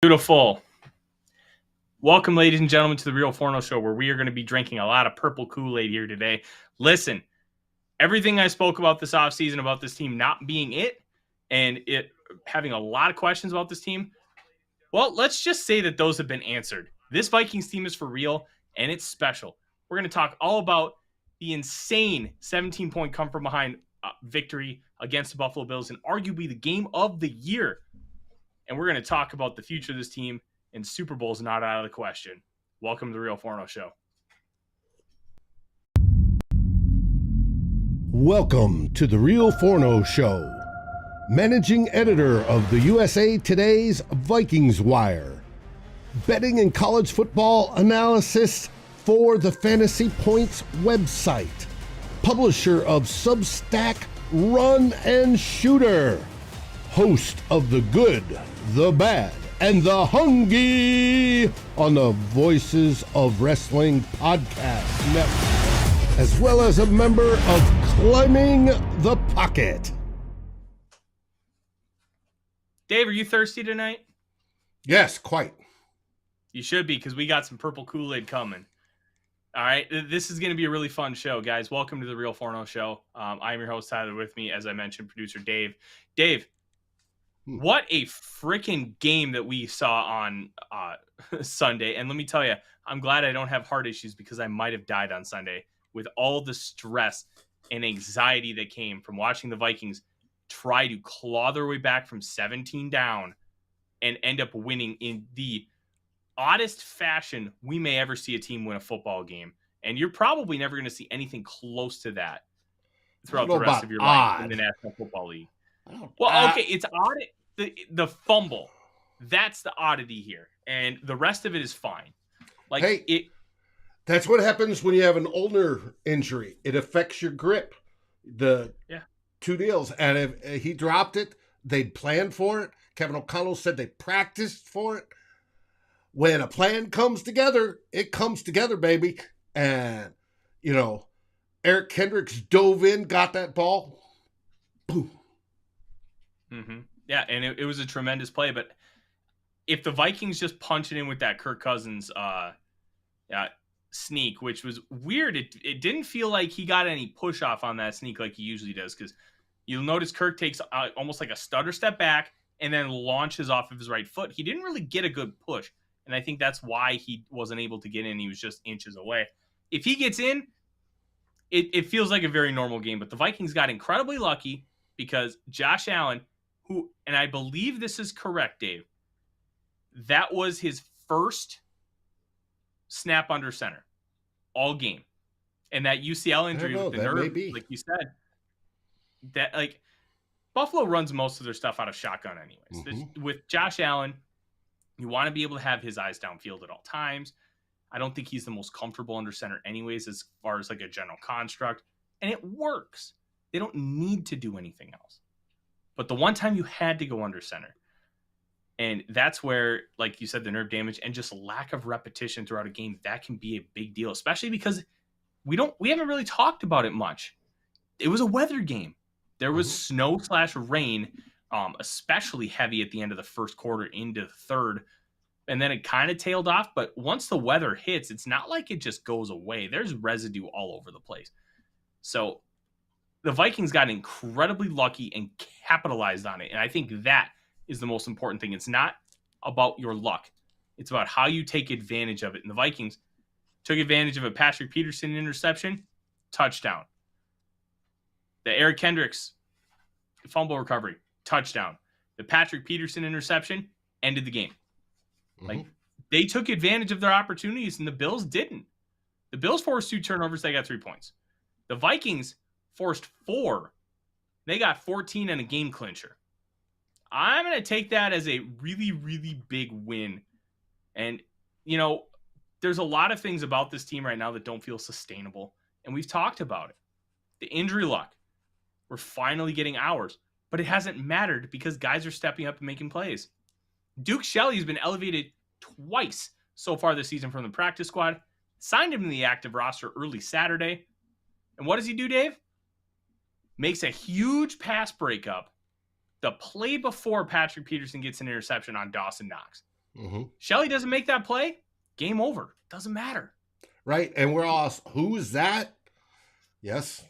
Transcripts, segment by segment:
Beautiful. Welcome, ladies and gentlemen, to the Real Forno Show, where we are going to be drinking a lot of purple Kool-aid here today. Listen, everything I spoke about this offseason about this team not being it and it having a lot of questions about this team, well, let's just say that those have been answered. This Vikings team is for real, and it's special. We're going to talk all about the insane 17-point come-from-behind victory against the Buffalo Bills and arguably the game of the year. And we're going to talk about the future of this team, and Super Bowl's not out of the question. Welcome to the Real Forno Show. Welcome to the Real Forno Show. Managing editor of the USA Today's Vikings Wire. Betting and college football analysis for the Fantasy Points website. Publisher of Substack Run and Shooter. Host of The Good, The Bad, and The Hungry on the Voices of Wrestling Podcast Network, as well as a member of Climbing the Pocket. Dave, are you thirsty tonight? Yes, quite. You should be, because we got some purple Kool-Aid coming. All right, this is going to be a really fun show, guys. Welcome to the Real Forno Show. I'm your host, Tyler. With me, as I mentioned, producer Dave. Dave, what a freaking game that we saw on Sunday. And let me tell you, I'm glad I don't have heart issues, because I might have died on Sunday with all the stress and anxiety that came from watching the Vikings try to claw their way back from 17 down and end up winning in the oddest fashion we may ever see a team win a football game. And you're probably never going to see anything close to that throughout the rest of your life in the National Football League. Well, okay, it's odd. The fumble, that's the oddity here, and the rest of it is fine. That's what happens when you have an ulnar injury. It affects your grip. Two deals, and if he dropped it, they'd planned for it. Kevin O'Connell said they practiced for it. When a plan comes together, it comes together, baby. And Eric Kendricks dove in, got that ball, boom. Mm-hmm. Yeah, and it was a tremendous play. But if the Vikings just punch it in with that Kirk Cousins sneak, which was weird, it didn't feel like he got any push off on that sneak like he usually does, because you'll notice Kirk takes almost like a stutter step back and then launches off of his right foot. He didn't really get a good push, and I think that's why he wasn't able to get in. He was just inches away. If he gets in, it feels like a very normal game. But the Vikings got incredibly lucky, because Josh Allen, who, and I believe this is correct, Dave, that was his first snap under center all game. And that UCL injury with the nerve, like you said, that Buffalo runs most of their stuff out of shotgun anyways. Mm-hmm. With Josh Allen, you want to be able to have his eyes downfield at all times. I don't think he's the most comfortable under center anyways, as far as like a general construct. And it works. They don't need to do anything else. But the one time you had to go under center, and that's where, like you said, the nerve damage and just lack of repetition throughout a game, that can be a big deal, especially because we haven't really talked about it much. It was a weather game. There was snow/rain, especially heavy at the end of the first quarter into the third, and then it kind of tailed off. But once the weather hits, it's not like it just goes away. There's residue all over the place. So the Vikings got incredibly lucky and capitalized on it. And I think that is the most important thing. It's not about your luck. It's about how you take advantage of it. And the Vikings took advantage of a Patrick Peterson interception, touchdown. The Eric Kendricks fumble recovery, touchdown. The Patrick Peterson interception ended the game. Mm-hmm. They took advantage of their opportunities, and the Bills didn't. The Bills forced 2 turnovers. They got 3 points. The Vikings forced 4. They got 14 and a game clincher. I'm going to take that as a really, really big win. And, there's a lot of things about this team right now that don't feel sustainable. And we've talked about it. The injury luck. We're finally getting ours. But it hasn't mattered because guys are stepping up and making plays. Duke Shelley's been elevated twice so far this season from the practice squad. Signed him in the active roster early Saturday. And what does he do, Dave? Makes a huge pass breakup the play before Patrick Peterson gets an interception on Dawson Knox. Shelley doesn't make that play, game over. Doesn't matter. Right? And we're all, who is that? Yes,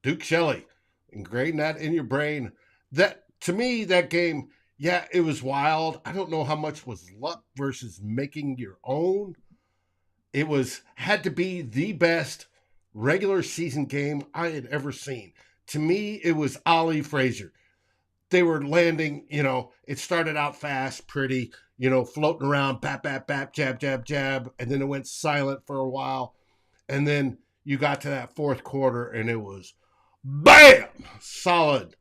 Duke Shelley. Ingrain that in your brain. That, to me, that game, yeah, it was wild. I don't know how much was luck versus making your own. It had to be the best regular season game I had ever seen. To me, it was Ollie Frazier. They were landing, it started out fast, pretty, floating around, bap, bap, bap, jab, jab, jab. And then it went silent for a while. And then you got to that fourth quarter and it was bam, solid,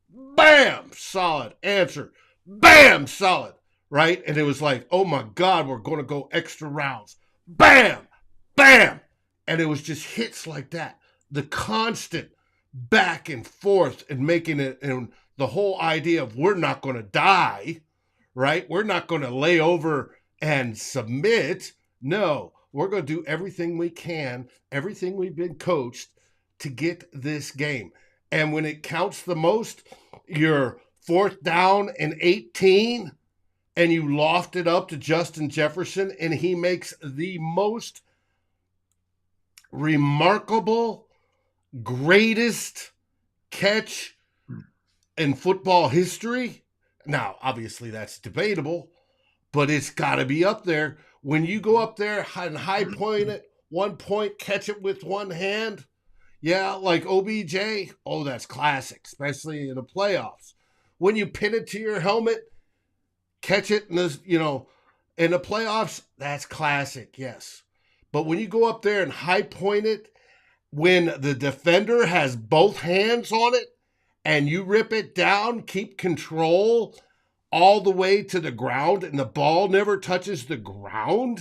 bam, solid, answer, bam, solid, right? And it was like, oh my God, we're going to go extra rounds. Bam, bam. And it was just hits like that. The constant back and forth and making it, and the whole idea of we're not going to die, right? We're not going to lay over and submit. No, we're going to do everything we can, everything we've been coached to get this game. And when it counts the most, you're 4th down and 18, and you loft it up to Justin Jefferson, and he makes the most remarkable, greatest catch in football history. Now, obviously, that's debatable, but it's got to be up there. When you go up there and high point it, 1 point, catch it with one hand, yeah, like OBJ, oh, that's classic, especially in the playoffs. When you pin it to your helmet, catch it in the, in the playoffs, that's classic, yes. But when you go up there and high point it, when the defender has both hands on it and you rip it down, keep control all the way to the ground and the ball never touches the ground,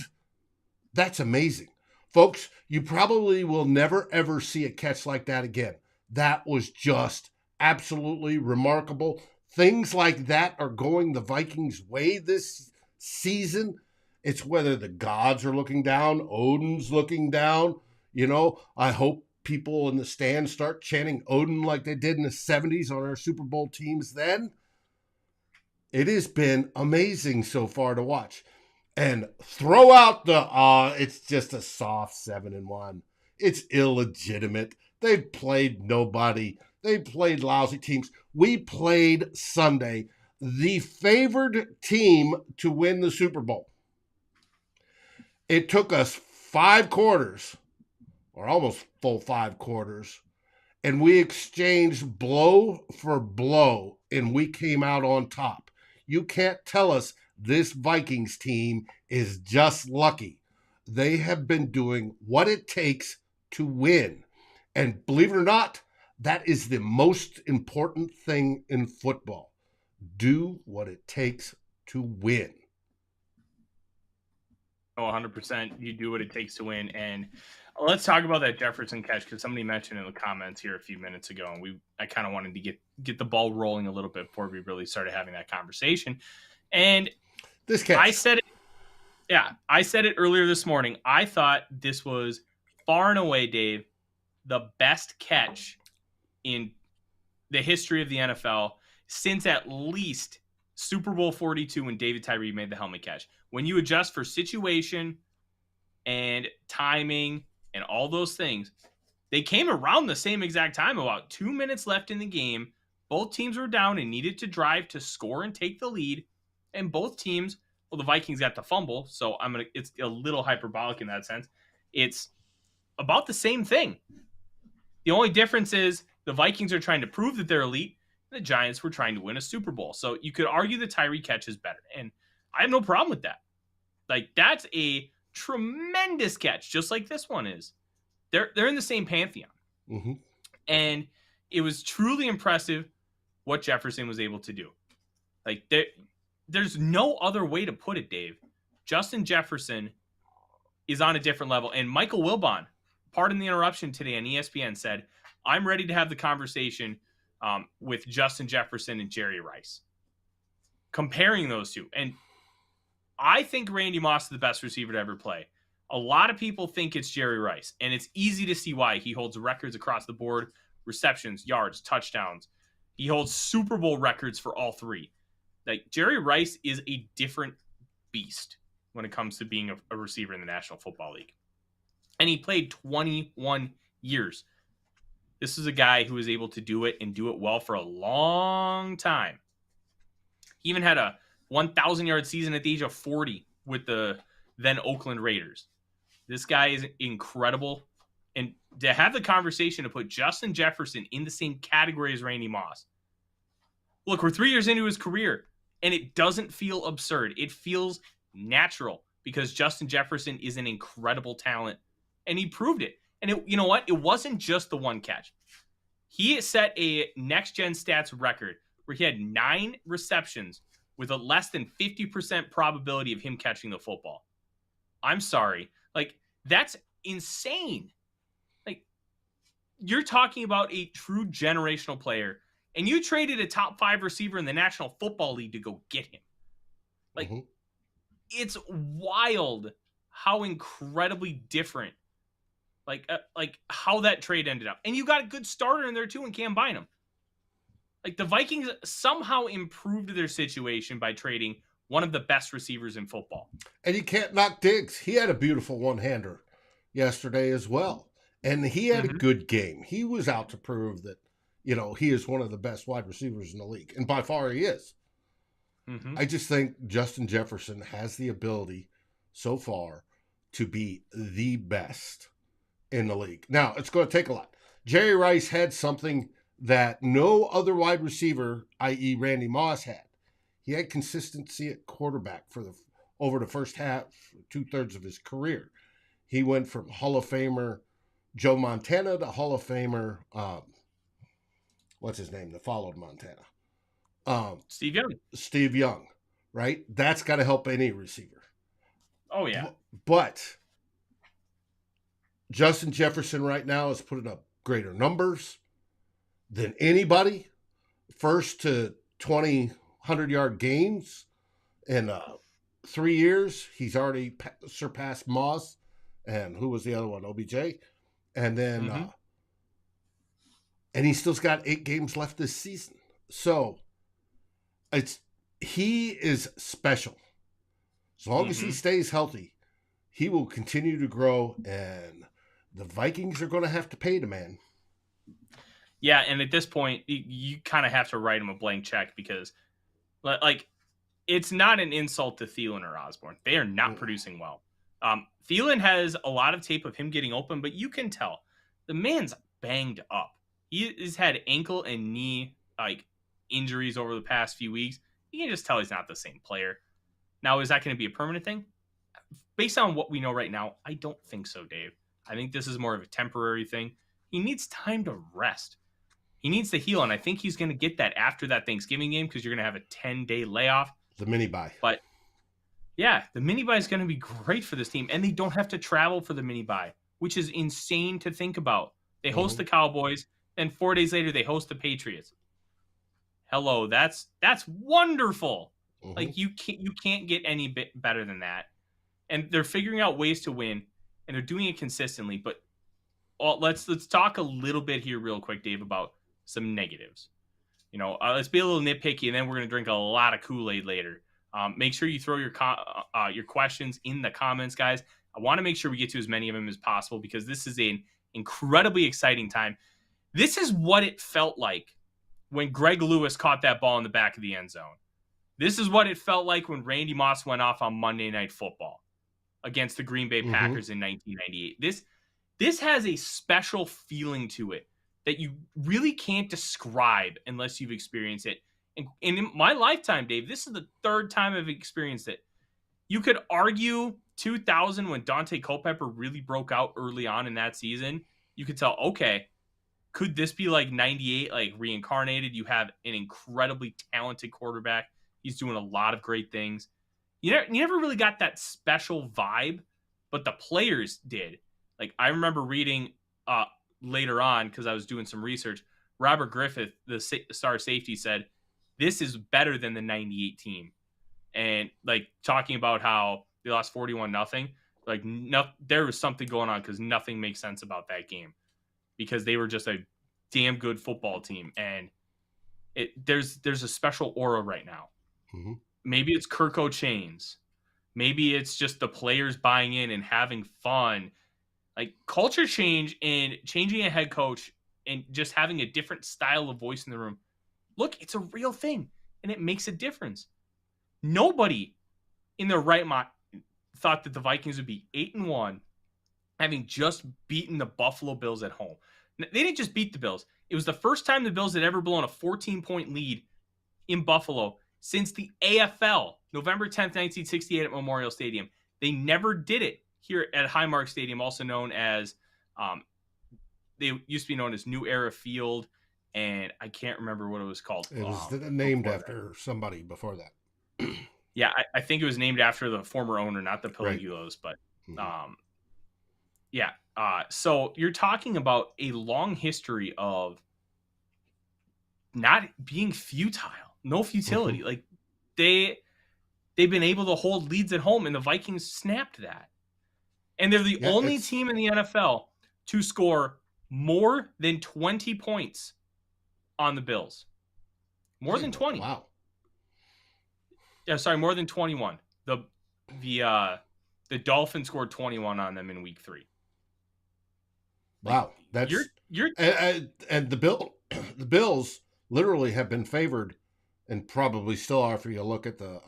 that's amazing. Folks, you probably will never, ever see a catch like that again. That was just absolutely remarkable. Things like that are going the Vikings' way this season. It's whether the gods are looking down, Odin's looking down. I hope people in the stands start chanting Odin like they did in the 70s on our Super Bowl teams then. It has been amazing so far to watch. And throw out it's just a soft 7-1. It's illegitimate. They've played nobody. They played lousy teams. We played Sunday the favored team to win the Super Bowl. It took us 5 quarters, or almost full 5 quarters, and we exchanged blow for blow, and we came out on top. You can't tell us this Vikings team is just lucky. They have been doing what it takes to win. And believe it or not, that is the most important thing in football. Do what it takes to win. Oh, 100%. You do what it takes to win. And let's talk about that Jefferson catch, because somebody mentioned in the comments here a few minutes ago, and I kind of wanted to get the ball rolling a little bit before we really started having that conversation. And this catch, I said it earlier this morning. I thought this was far and away, Dave, the best catch in the history of the NFL since at least Super Bowl 42 when David Tyree made the helmet catch. When you adjust for situation and timing and all those things, they came around the same exact time, about 2 minutes left in the game. Both teams were down and needed to drive to score and take the lead. And both teams, well, the Vikings got the fumble, so it's a little hyperbolic in that sense. It's about the same thing. The only difference is the Vikings are trying to prove that they're elite. The Giants were trying to win a Super Bowl. So you could argue the Tyree catch is better. And I have no problem with that. Like, that's a tremendous catch, just like this one is. They're in the same pantheon. Mm-hmm. And it was truly impressive what Jefferson was able to do. Like, there's no other way to put it, Dave. Justin Jefferson is on a different level. And Michael Wilbon, pardon the interruption today on ESPN, said, I'm ready to have the conversation with Justin Jefferson and Jerry Rice, comparing those two. And I think Randy Moss is the best receiver to ever play. A lot of people think it's Jerry Rice, and it's easy to see why. He holds records across the board, receptions, yards, touchdowns. He holds Super Bowl records for all three. Like, Jerry Rice is a different beast when it comes to being a receiver in the National Football League. And he played 21 years. This is a guy who was able to do it and do it well for a long time. He even had a 1,000-yard season at the age of 40 with the then Oakland Raiders. This guy is incredible. And to have the conversation to put Justin Jefferson in the same category as Randy Moss. Look, we're 3 years into his career, and it doesn't feel absurd. It feels natural because Justin Jefferson is an incredible talent, and he proved it. And you know what? It wasn't just the one catch. He set a next-gen stats record where he had 9 receptions with a less than 50% probability of him catching the football. I'm sorry. Like, that's insane. Like, you're talking about a true generational player, and you traded a top 5 receiver in the National Football League to go get him. Like, It's wild how incredibly different, like how that trade ended up. And you got a good starter in there too in Cam Bynum. Like, the Vikings somehow improved their situation by trading one of the best receivers in football. And you can't knock Diggs. He had a beautiful one-hander yesterday as well. And he had a good game. He was out to prove that, he is one of the best wide receivers in the league. And by far he is. I just think Justin Jefferson has the ability so far to be the best in the league. Now, it's going to take a lot. Jerry Rice had something that no other wide receiver, i.e. Randy Moss, had. He had consistency at quarterback over the first half, 2/3 of his career. He went from Hall of Famer Joe Montana to Hall of Famer, what's his name that followed Montana? Steve Young, right? That's got to help any receiver. Oh, yeah. But Justin Jefferson right now is putting up greater numbers than anybody. First to 100-yard games in 3 years. He's already surpassed Moss. And who was the other one? OBJ. And then, and he still's got 8 games left this season. So he is special. As long as he stays healthy, he will continue to grow, and the Vikings are going to have to pay the man. Yeah, and at this point, you kind of have to write him a blank check because, like, it's not an insult to Thielen or Osborne. They are not producing well. Thielen has a lot of tape of him getting open, but you can tell the man's banged up. He has had ankle and knee injuries over the past few weeks. You can just tell he's not the same player. Now, is that going to be a permanent thing? Based on what we know right now, I don't think so, Dave. I think this is more of a temporary thing. He needs time to rest. He needs to heal, and I think he's going to get that after that Thanksgiving game because you're going to have a 10-day layoff. The mini-bye. But, yeah, the mini-bye is going to be great for this team, and they don't have to travel for the mini-bye, which is insane to think about. They host the Cowboys, and 4 days later they host the Patriots. Hello, that's wonderful. Like, you can't get any bit better than that. And they're figuring out ways to win, and they're doing it consistently. But let's talk a little bit here real quick, Dave, about some negatives. Let's be a little nitpicky, and then we're going to drink a lot of Kool-Aid later. Make sure you throw your questions in the comments, guys. I want to make sure we get to as many of them as possible because this is an incredibly exciting time. This is what it felt like when Greg Lewis caught that ball in the back of the end zone. This is what it felt like when Randy Moss went off on Monday Night Football against the Green Bay Packers in 1998. This has a special feeling to it that you really can't describe unless you've experienced it. And in my lifetime, Dave, this is the 3rd time I've experienced it. You could argue 2000 when Dante Culpepper really broke out early on in that season. You could tell, okay, could this be like 98, like reincarnated? You have an incredibly talented quarterback. He's doing a lot of great things. You never really got that special vibe, but the players did. Like, I remember reading later on, because I was doing some research, Robert Griffith, the star safety, said, this is better than the 98 team. And, like, talking about how they lost 41-0, like, there was something going on because nothing makes sense about that game because they were just a damn good football team. And there's a special aura right now. Maybe it's Kirko Chains. Maybe it's just the players buying in and having fun. Like culture change and changing a head coach and just having a different style of voice in the room. Look, it's a real thing and it makes a difference. Nobody in their right mind thought that the Vikings would be 8-1, having just beaten the Buffalo Bills at home. They didn't just beat the Bills. It was the first time the Bills had ever blown a 14-point lead in Buffalo since the AFL, November 10th, 1968 at Memorial Stadium. They never did it here at Highmark Stadium, also known as, they used to be known as New Era Field, and I can't remember what it was called. It was named after somebody before that. Yeah, I think it was named after the former owner, not the Pellegulos, right. But yeah. So you're talking about a long history of not being futile, no futility. Mm-hmm. Like they've been able to hold leads at home, and the Vikings snapped that. And they're the only team in the NFL to score more than 20 points on the Bills. More than 20. Wow. Yeah, sorry, more than 21. The Dolphins scored 21 on them in week 3. Wow, that's you're and the Bills literally have been favored, and probably still are if you look at the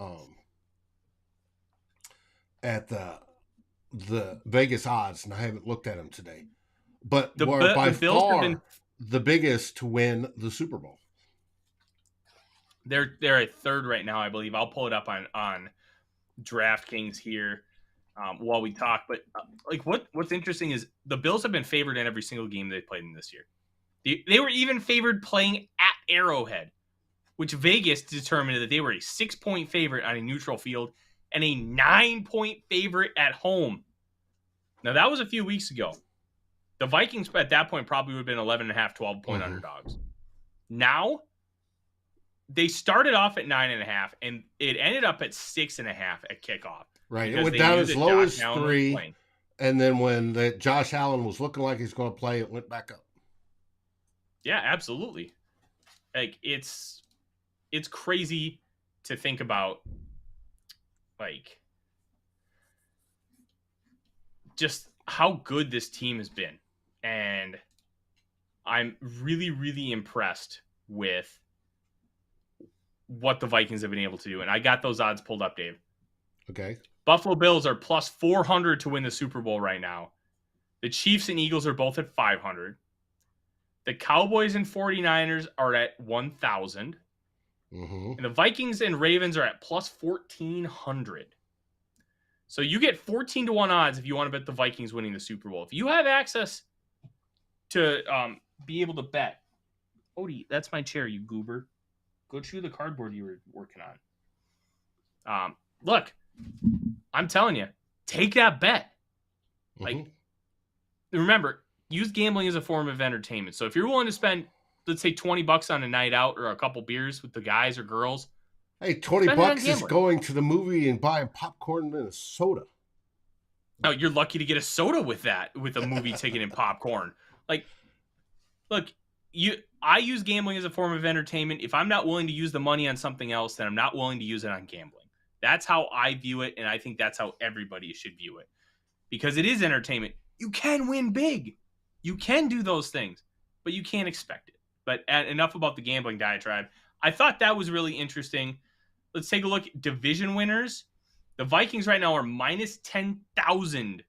Vegas odds, and I haven't looked at them today, but were by far the biggest to win the Super Bowl. They're at third right now, I believe. I'll pull it up on DraftKings here while we talk. But like what's interesting is the Bills have been favored in every single game they've played in this year. They were even favored playing at Arrowhead, which Vegas determined that they were a 6-point favorite on a neutral field and a 9-point favorite at home. Now, that was a few weeks ago. The Vikings at that point probably would have been 11.5, 12-point underdogs. Now, they started off at 9.5, and it ended up at 6.5 at kickoff. Right. It went down as low as 3, and then when Josh Allen was looking like he's going to play, it went back up. Yeah, absolutely. Like, it's crazy to think about, like, just how good this team has been. And I'm really, really impressed with what the Vikings have been able to do. And I got those odds pulled up, Dave. Okay. Buffalo Bills are plus 400 to win the Super Bowl right now. The Chiefs and Eagles are both at 500. The Cowboys and 49ers are at 1,000. Mm-hmm. And the Vikings and Ravens are at plus 1,400. So you get 14-1 odds if you want to bet the Vikings winning the Super Bowl. If you have access to be able to bet. Odie, that's my chair, you goober. Go chew the cardboard you were working on. Look, I'm telling you, take that bet. Mm-hmm. Like, remember, use gambling as a form of entertainment. So if you're willing to spend, let's say, $20 on a night out or a couple beers with the guys or girls. Hey, $20 is going to the movie and buying popcorn and a soda. Oh, you're lucky to get a soda with that, with a movie ticket and popcorn. Like, look, I use gambling as a form of entertainment. If I'm not willing to use the money on something else, then I'm not willing to use it on gambling. That's how I view it, and I think that's how everybody should view it. Because it is entertainment. You can win big. You can do those things, but you can't expect it. But enough about the gambling diatribe. I thought that was really interesting. Let's take a look at division winners. The Vikings right now are minus 10,000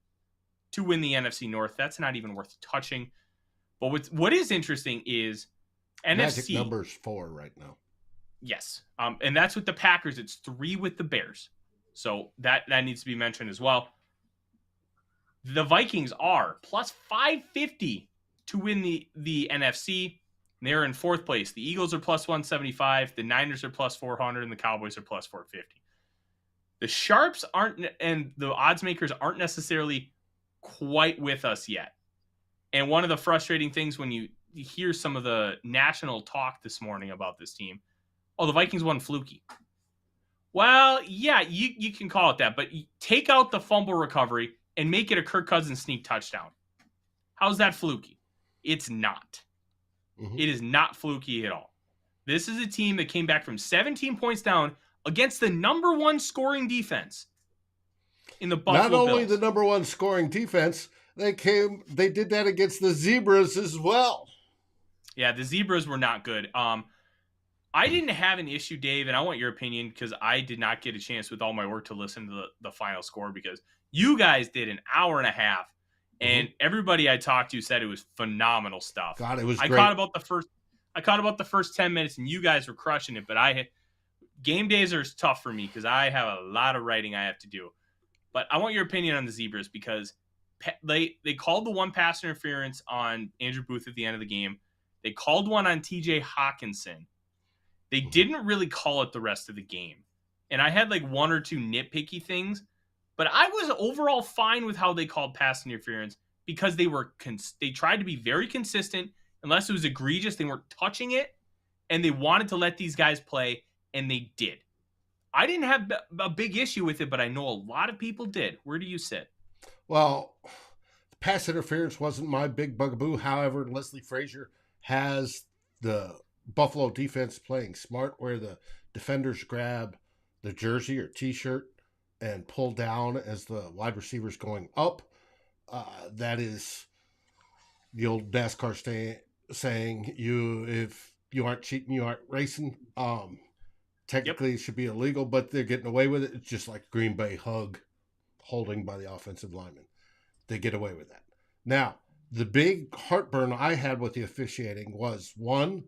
to win the NFC North. That's not even worth touching. But what is interesting is NFC. Magic number's 4 right now. Yes. And that's with the Packers. It's 3 with the Bears. So that needs to be mentioned as well. The Vikings are plus 550 to win the NFC. They're in 4th place. The Eagles are plus 175. The Niners are plus 400. And the Cowboys are plus 450. The Sharps aren't, and the odds makers aren't necessarily quite with us yet. And one of the frustrating things when you hear some of the national talk this morning about this team, the Vikings won fluky. Well, yeah, you can call it that, but take out the fumble recovery and make it a Kirk Cousins sneak touchdown. How's that fluky? It's not. Mm-hmm. It is not fluky at all. This is a team that came back from 17 points down against the number 1 scoring defense in the Buffalo Not only Bills. the number one scoring defense, they did that against the Zebras as well. Yeah, the Zebras were not good. I didn't have an issue, Dave, and I want your opinion because I did not get a chance with all my work to listen to the final score because you guys did an hour and a half, and everybody I talked to said it was phenomenal stuff. God, it was I great. caught about the first 10 minutes, and you guys were crushing it. But game days are tough for me because I have a lot of writing I have to do. But I want your opinion on the Zebras because they called the one pass interference on Andrew Booth at the end of the game. They called one on TJ Hawkinson. They didn't really call it the rest of the game. And I had like one or two nitpicky things, but I was overall fine with how they called pass interference because they tried to be very consistent. Unless it was egregious, they weren't touching it, and they wanted to let these guys play, and they did. I didn't have a big issue with it, but I know a lot of people did. Where do you sit? Well, pass interference wasn't my big bugaboo. However, Leslie Frazier has the Buffalo defense playing smart where the defenders grab the jersey or t-shirt and pull down as the wide receiver's going up. That is the old NASCAR saying, if you aren't cheating, you aren't racing. Technically, It should be illegal, but they're getting away with it. It's just like Green Bay holding by the offensive lineman. They get away with that. Now, the big heartburn I had with the officiating was, one,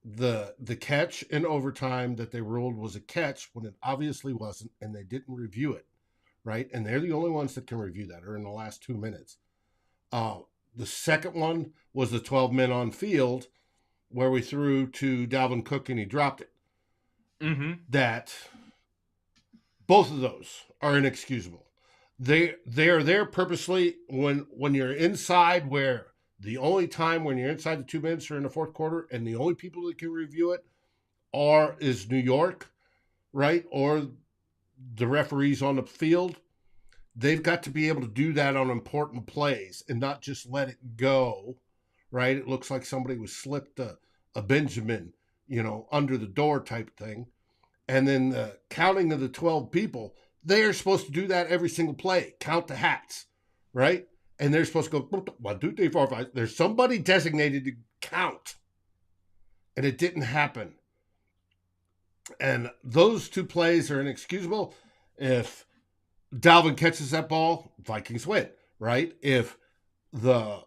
the catch in overtime that they ruled was a catch when it obviously wasn't, and they didn't review it, right? And they're the only ones that can review that, or in the last 2 minutes. The second one was the 12 men on field where we threw to Dalvin Cook and he dropped it. That both of those are inexcusable. They are there purposely when you're inside, where the only time when you're inside the 2 minutes or in the fourth quarter, and the only people that can review it is New York, right? Or the referees on the field. They've got to be able to do that on important plays and not just let it go, right? It looks like somebody was slipped a Benjamin, under the door type thing. And then the counting of the 12 people, they are supposed to do that every single play, count the hats, right? And they're supposed to go 1, 2, 3, 4, 5. There's somebody designated to count, and it didn't happen. And those two plays are inexcusable. If Dalvin catches that ball, Vikings win, right? If the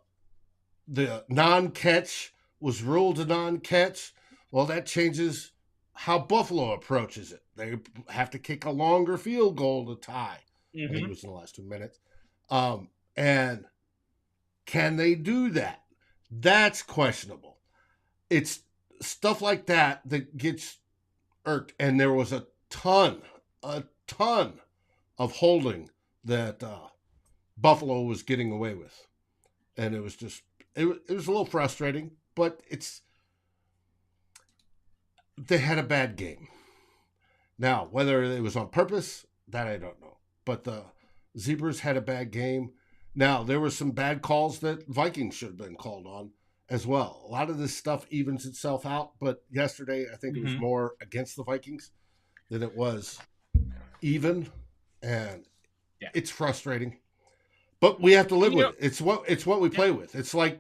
non-catch was ruled a non-catch, well, that changes how Buffalo approaches it. They have to kick a longer field goal to tie. I think it was in the last 2 minutes. And can they do that? That's questionable. It's stuff like that gets irked. And there was a ton of holding that Buffalo was getting away with. And it was it was a little frustrating, but they had a bad game. Now, whether it was on purpose, that I don't know. But the Zebras had a bad game. Now, there were some bad calls that Vikings should have been called on as well. A lot of this stuff evens itself out, but yesterday I think it was more against the Vikings than it was even, and it's frustrating. But we have to live with it. It's what we play with. It's like,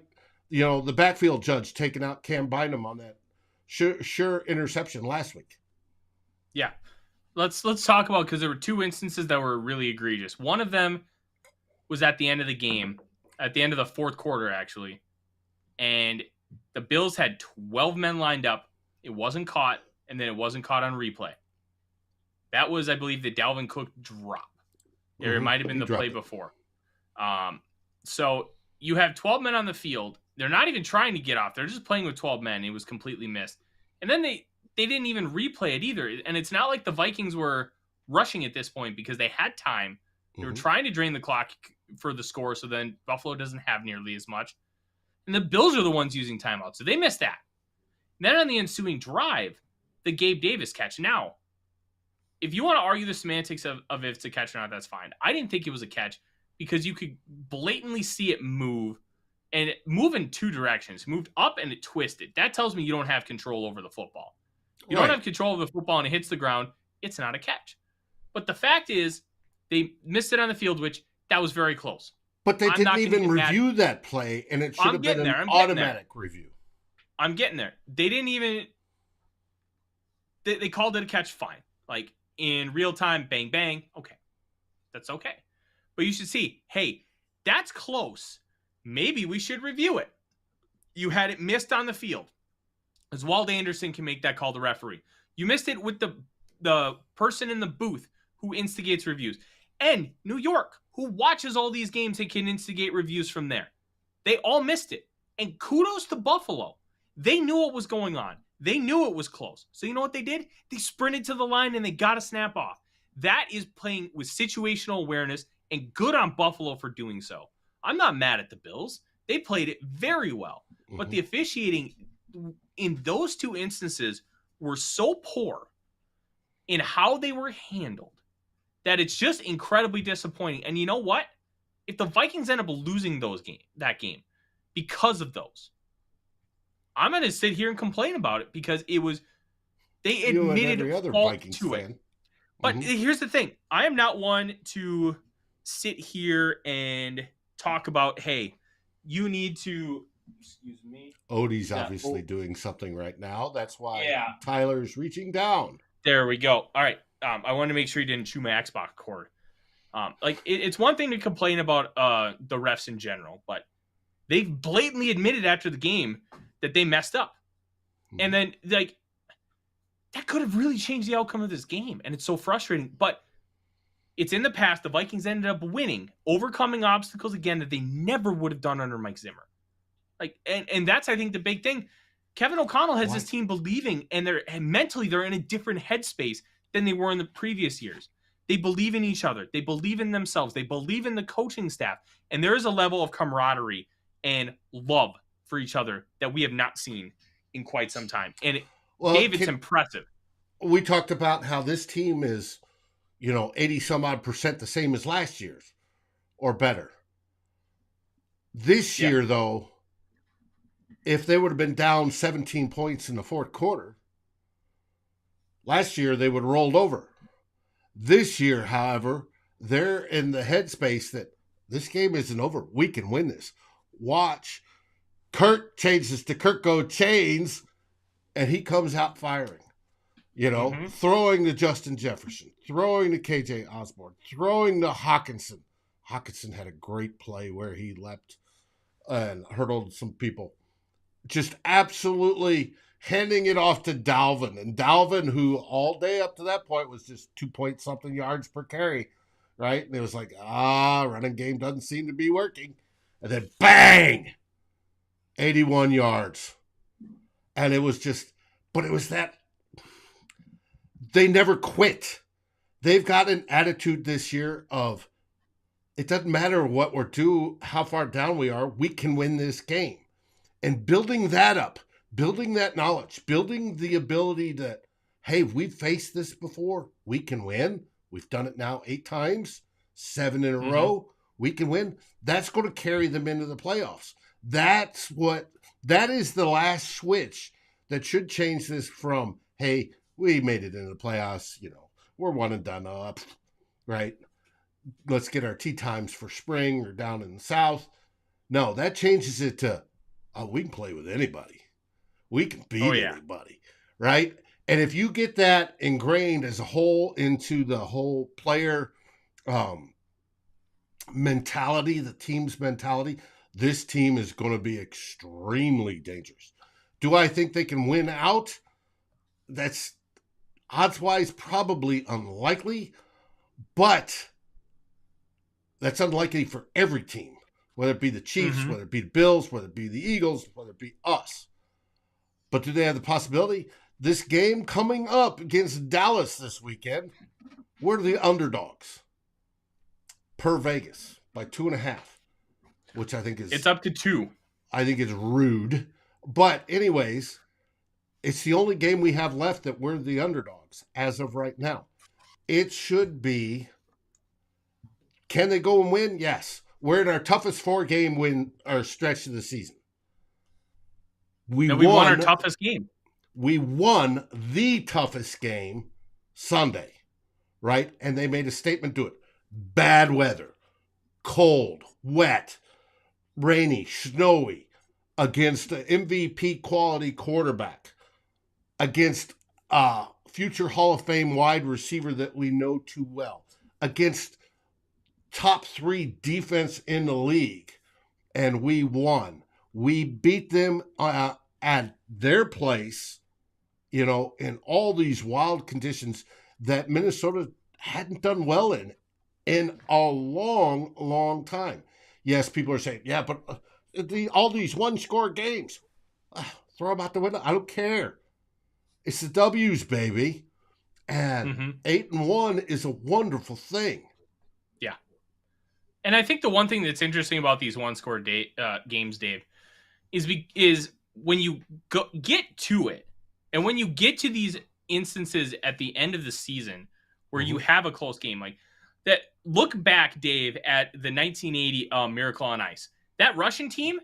the backfield judge taking out Cam Bynum on that sure interception last week. Yeah. Let's talk about, because there were two instances that were really egregious. One of them was at the end of the game, at the end of the fourth quarter, actually. And the Bills had 12 men lined up. It wasn't caught, and then it wasn't caught on replay. That was, I believe, the Dalvin Cook drop. It might have been the play before. So you have 12 men on the field. They're not even trying to get off. They're just playing with 12 men. It was completely missed. And then they didn't even replay it either. And it's not like the Vikings were rushing at this point because they had time. They were trying to drain the clock for the score, so then Buffalo doesn't have nearly as much. And the Bills are the ones using timeouts, so they missed that. And then on the ensuing drive, the Gabe Davis catch. Now, if you want to argue the semantics of if it's a catch or not, that's fine. I didn't think it was a catch because you could blatantly see it move, and it move in two directions. It moved up and it twisted. That tells me you don't have control over the football. You don't have control of the football and it hits the ground, it's not a catch. But the fact is, They missed it on the field, which that was very close. But they didn't even review that play, and it should have been an automatic review. I'm getting there. They didn't even – they called it a catch, fine. Like, in real time, bang, bang, okay. That's okay. But you should see, hey, that's close. Maybe we should review it. You had it missed on the field. As Walt Anderson can make that call to referee. You missed it with the person in the booth who instigates reviews. And New York, who watches all these games and can instigate reviews from there. They all missed it. And kudos to Buffalo. They knew what was going on. They knew it was close. So you know what they did? They sprinted to the line and they got a snap off. That is playing with situational awareness, and good on Buffalo for doing so. I'm not mad at the Bills. They played it very well. Mm-hmm. But the officiating in those two instances were so poor in how they were handled that it's just incredibly disappointing. And you know what? If the Vikings end up losing that game because of those, I'm going to sit here and complain about it because they admitted fault to it. But here's the thing. I am not one to sit here and talk about, hey, you need to, excuse me. Odie's obviously doing something right now. That's why Tyler's reaching down. There we go. All right. I wanted to make sure you didn't chew my Xbox cord. It's one thing to complain about the refs in general, but they've blatantly admitted after the game that they messed up. And then, that could have really changed the outcome of this game, and it's so frustrating. But it's in the past. The Vikings ended up winning, overcoming obstacles again that they never would have done under Mike Zimmer. And that's, I think, the big thing. Kevin O'Connell has this team believing, and mentally they're in a different headspace than they were in the previous years. They believe in each other. They believe in themselves. They believe in the coaching staff. And there is a level of camaraderie and love for each other that we have not seen in quite some time. And Dave, it's impressive. We talked about how this team is, 80 some odd % the same as last year's or better. This year, though, if they would have been down 17 points in the fourth quarter, last year they would have rolled over. This year, however, they're in the headspace that this game isn't over. We can win this. Watch. Kirk changes to Kirko Chains, and he comes out firing. Throwing to Justin Jefferson, throwing to KJ Osborne, throwing to Hawkinson. Hawkinson had a great play where he leapt and hurdled some people. Just absolutely handing it off to Dalvin. And Dalvin, who all day up to that point was just 2-point-something yards per carry, right? And it was like, running game doesn't seem to be working. And then bang! 81 yards. And it was but it was that they never quit. They've got an attitude this year of it doesn't matter what we're doing, how far down we are, we can win this game. And building that up, building that knowledge, building the ability that, hey, we've faced this before, we can win. We've done it now 8 times, 7 in a row, we can win. That's going to carry them into the playoffs. That is the last switch that should change this from, hey, we made it into the playoffs, we're one and done up, right? Let's get our tee times for spring or down in the South. No, that changes it to, we can play with anybody. We can beat anybody, right? And if you get that ingrained as a whole into the whole player mentality, the team's mentality, this team is going to be extremely dangerous. Do I think they can win out? That's odds-wise probably unlikely, but that's unlikely for every team, whether it be the Chiefs, whether it be the Bills, whether it be the Eagles, whether it be us. But do they have the possibility? This game coming up against Dallas this weekend, we're the underdogs per Vegas by 2.5, which I think is... It's up to 2. I think it's rude. But anyways, it's the only game we have left that we're the underdogs as of right now. It should be, can they go and win? Yes. We're in our toughest 4-game win or stretch of the season. We won our toughest game. We won the toughest game Sunday, right? And they made a statement to it. bad weather, cold, wet, rainy, snowy, against an MVP quality quarterback, against a future Hall of Fame wide receiver that we know too well, against top 3 defense in the league, and we won. We beat them at their place, in all these wild conditions that Minnesota hadn't done well in a long, long time. Yes, people are saying, yeah, but all these one-score games, throw them out the window. I don't care. It's the W's, baby. And 8-1 is a wonderful thing. Yeah. And I think the one thing that's interesting about these one-score games, Dave, is when you get to it, and when you get to these instances at the end of the season where you have a close game like that, look back, Dave, at the 1980 Miracle on Ice. That Russian team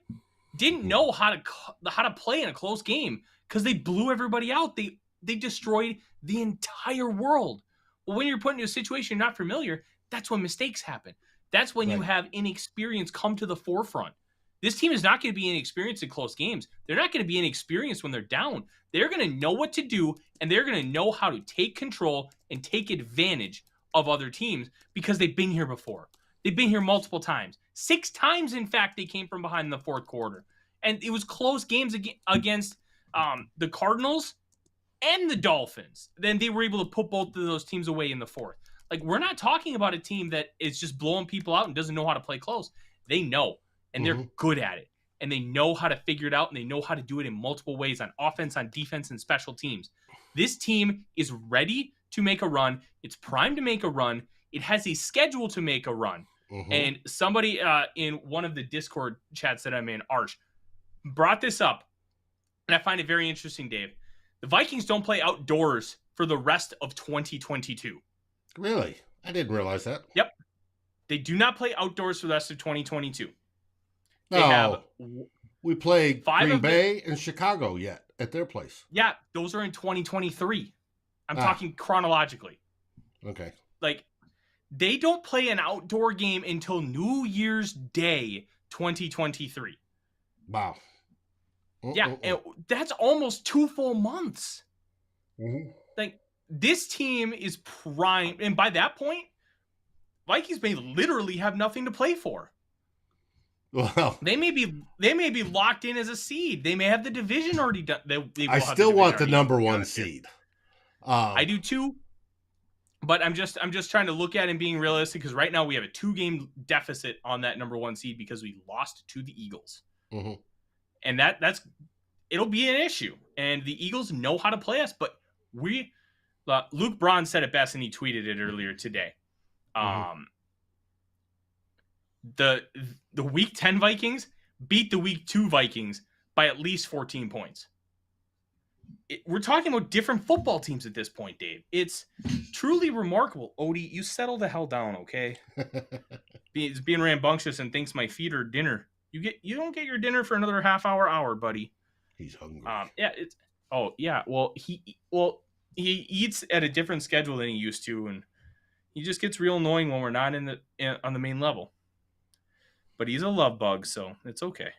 didn't know how to play in a close game because they blew everybody out. They destroyed the entire world. Well, when you're put into a situation you're not familiar, that's when mistakes happen. That's when you have inexperience come to the forefront. This team is not going to be inexperienced in close games. They're not going to be inexperienced when they're down. They're going to know what to do, and they're going to know how to take control and take advantage of other teams because they've been here before. They've been here multiple times. 6 times, in fact, they came from behind in the fourth quarter. And it was close games against the Cardinals and the Dolphins. Then they were able to put both of those teams away in the fourth. Like, we're not talking about a team that is just blowing people out and doesn't know how to play close. They know, and they're good at it. And they know how to figure it out, and they know how to do it in multiple ways on offense, on defense, and special teams. This team is ready to make a run. It's primed to make a run. It has a schedule to make a run. And somebody in one of the Discord chats that I'm in, Arch, brought this up, and I find it very interesting, Dave. The Vikings don't play outdoors for the rest of 2022. Really? I didn't realize that. Yep. They do not play outdoors for the rest of 2022. No, we played Green Bay and Chicago yet at their place. Yeah, those are in 2023. I'm talking chronologically. Okay. Like, they don't play an outdoor game until New Year's Day 2023. Wow. Yeah, and that's almost 2 full months. Like, this team is primed, and by that point, Vikings may literally have nothing to play for. Well, they may be locked in as a seed. They may have the division already done. I still want the number 1 seed. I do too, but I'm just trying to look at it and being realistic because right now we have a 2-game deficit on that number 1 seed because we lost to the Eagles, and it'll be an issue. And the Eagles know how to play us, but Luke Braun said it best, and he tweeted it earlier today. The Week 10 Vikings beat the Week 2 Vikings by at least 14 points. We're talking about different football teams at this point, Dave. It's truly remarkable. Odie, you settle the hell down, okay? It's being rambunctious and thinks my feet are dinner. You don't get your dinner for another hour, buddy. He's hungry. Well, he eats at a different schedule than he used to, and he just gets real annoying when we're not on the main level. But he's a love bug, so it's okay.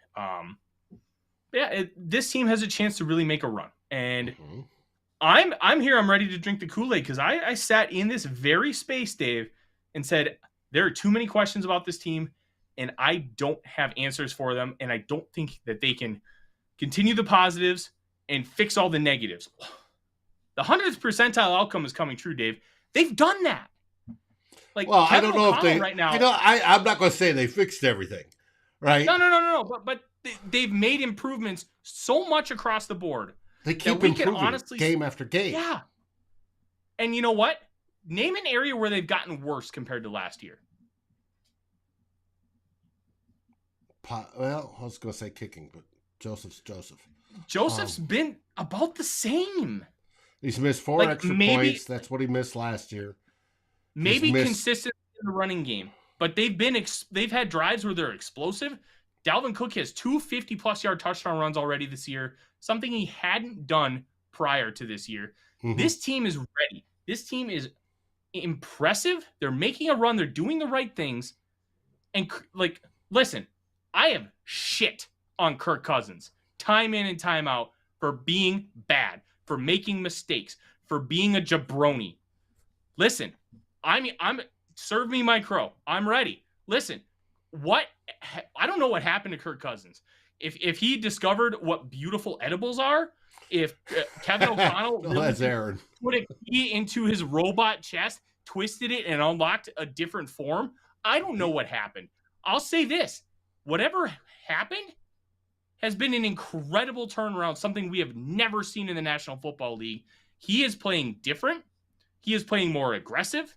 This team has a chance to really make a run, and I'm here. I'm ready to drink the Kool-aid because I sat in this very space, Dave, and said there are too many questions about this team, and I don't have answers for them, and I don't think that they can continue the positives and fix all the negatives. The 100th percentile outcome is coming true, Dave. They've done that. Like, well, Kevin I don't know O'Connell if they. Right now, I'm not going to say they fixed everything, right? No. But they've made improvements so much across the board. They keep improving game after game. Yeah. And you know what? Name an area where they've gotten worse compared to last year. Well, I was going to say kicking, but Joseph's. Joseph's been about the same. He's missed 4 extra points. That's what he missed last year. Maybe consistent in the running game, but they've had drives where they're explosive. Dalvin Cook has 2 50-plus yard touchdown runs already this year, something he hadn't done prior to this year. This team is ready. This team is impressive. They're making a run. They're doing the right things. And like, listen, I have shit on Kirk Cousins time in and time out for being bad, for making mistakes, for being a jabroni. Listen, I'm serve me my crow. I'm ready. Listen, I don't know what happened to Kirk Cousins. If he discovered what beautiful edibles are, if Kevin O'Connell really put a key into his robot chest, twisted it, and unlocked a different form, I don't know what happened. I'll say this. Whatever happened has been an incredible turnaround, something we have never seen in the National Football League. He is playing different. He is playing more aggressive.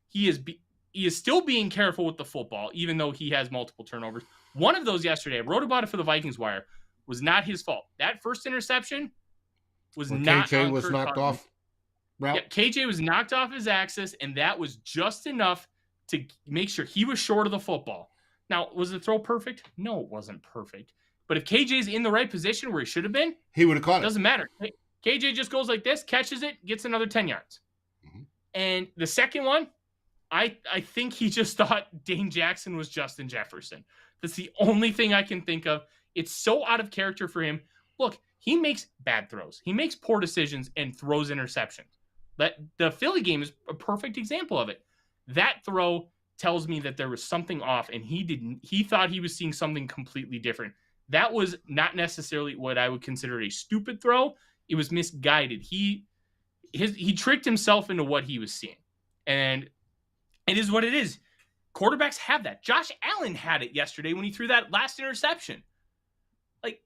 He is still being careful with the football, even though he has multiple turnovers. One of those yesterday, I wrote about it for the Vikings Wire, was not his fault. That first interception was not KJ on was Kirk knocked Cousins. off. Route. Yeah, KJ was knocked off his axis, and that was just enough to make sure he was short of the football. Now, was the throw perfect? No, it wasn't perfect. But if KJ's in the right position where he should have been, he would have caught it. Doesn't matter. KJ just goes like this, catches it, gets another 10 yards. Mm-hmm. And the second one, I think he just thought Dane Jackson was Justin Jefferson. That's the only thing I can think of. It's so out of character for him. Look, he makes bad throws. He makes poor decisions and throws interceptions. But the Philly game is a perfect example of it. That throw tells me that there was something off, and he thought he was seeing something completely different. That was not necessarily what I would consider a stupid throw. It was misguided. He tricked himself into what he was seeing. And it is what it is. Quarterbacks have that. Josh Allen had it yesterday when he threw that last interception. Like,